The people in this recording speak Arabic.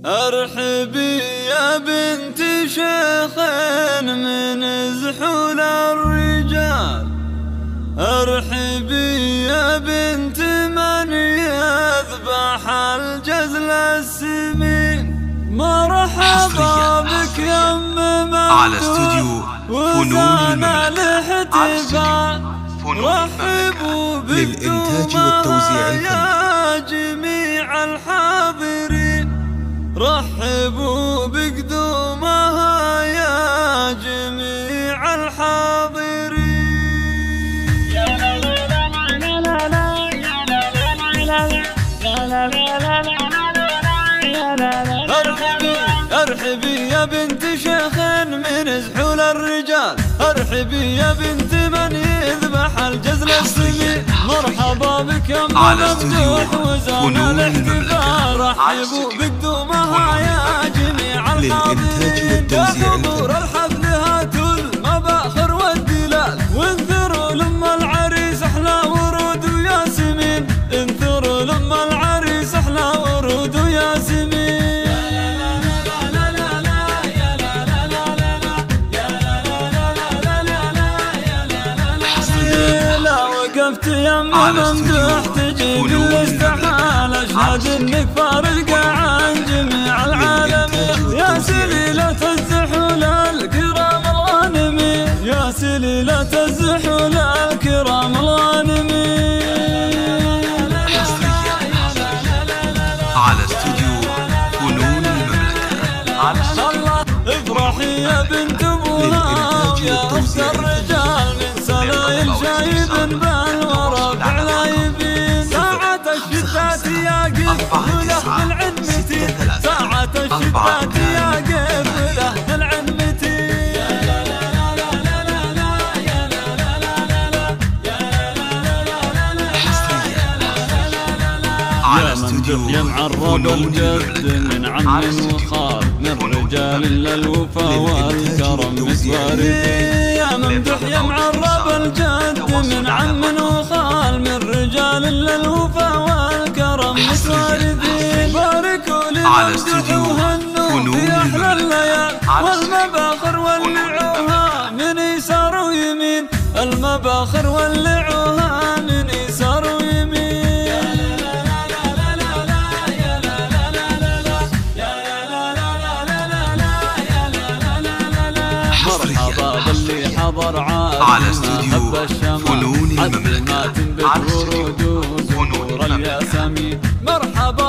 ارحبي يا بنت شيخ من زحول الرجال، ارحبي يا بنت من يذبح الجزل السمين. مرحبا بك يا ام على استوديو فنون الاحتفال، رحبوا للإنتاج والتوزيع يا جميع الحاضرين، رحبوا بقدومها يا جميع الحاضرين. ارحبي يا بنت شيخ من زحول الرجال، ارحبي يا بنت من يذبح الجزل السمين. مرحبا بك يا ممدوح وزان الاحتفال، رحبوا بقدومها يا جميع الحاضرين. يا حضور الحفل هاتوا المباخر والدلال، وانثروا لما العريس احلى ورود وياسمين، انثروا لما العريس احلى ورود وياسمين. وقفت يما ممدوح تجيب الاستحالة، اشهد انك فارق عن جميع العالمين. يا سليلة الزحول الكرام الغانمين، يا سليلة الزحول الكرام الغانمين. على استوديو فنون المملكة. الله افرحي يا بنت ابوها يا اخت الرجال، من سلايل شايب بالورى بعلايبين. ساعة الشتات يا قف وله العنمتين، ساعة الشتات يا قف وله العنمتين. على استوديو يا معرب الجد من عم وخال، من رجال للوفا والكرم متوارثين. يا ممدوح يا معرب الجد من عم وخال، من رجال للوفا والكرم متوارثين. باركوا لممدوح وهنوا في احلى الليال، والمباخر ولعوها من يسار ويمين، المباخر ولعوها من يسار ويمين. مرحبا باللي حضر على استوديو فنون المملكة، على استوديو ورود وزهور الياسمين. مرحبا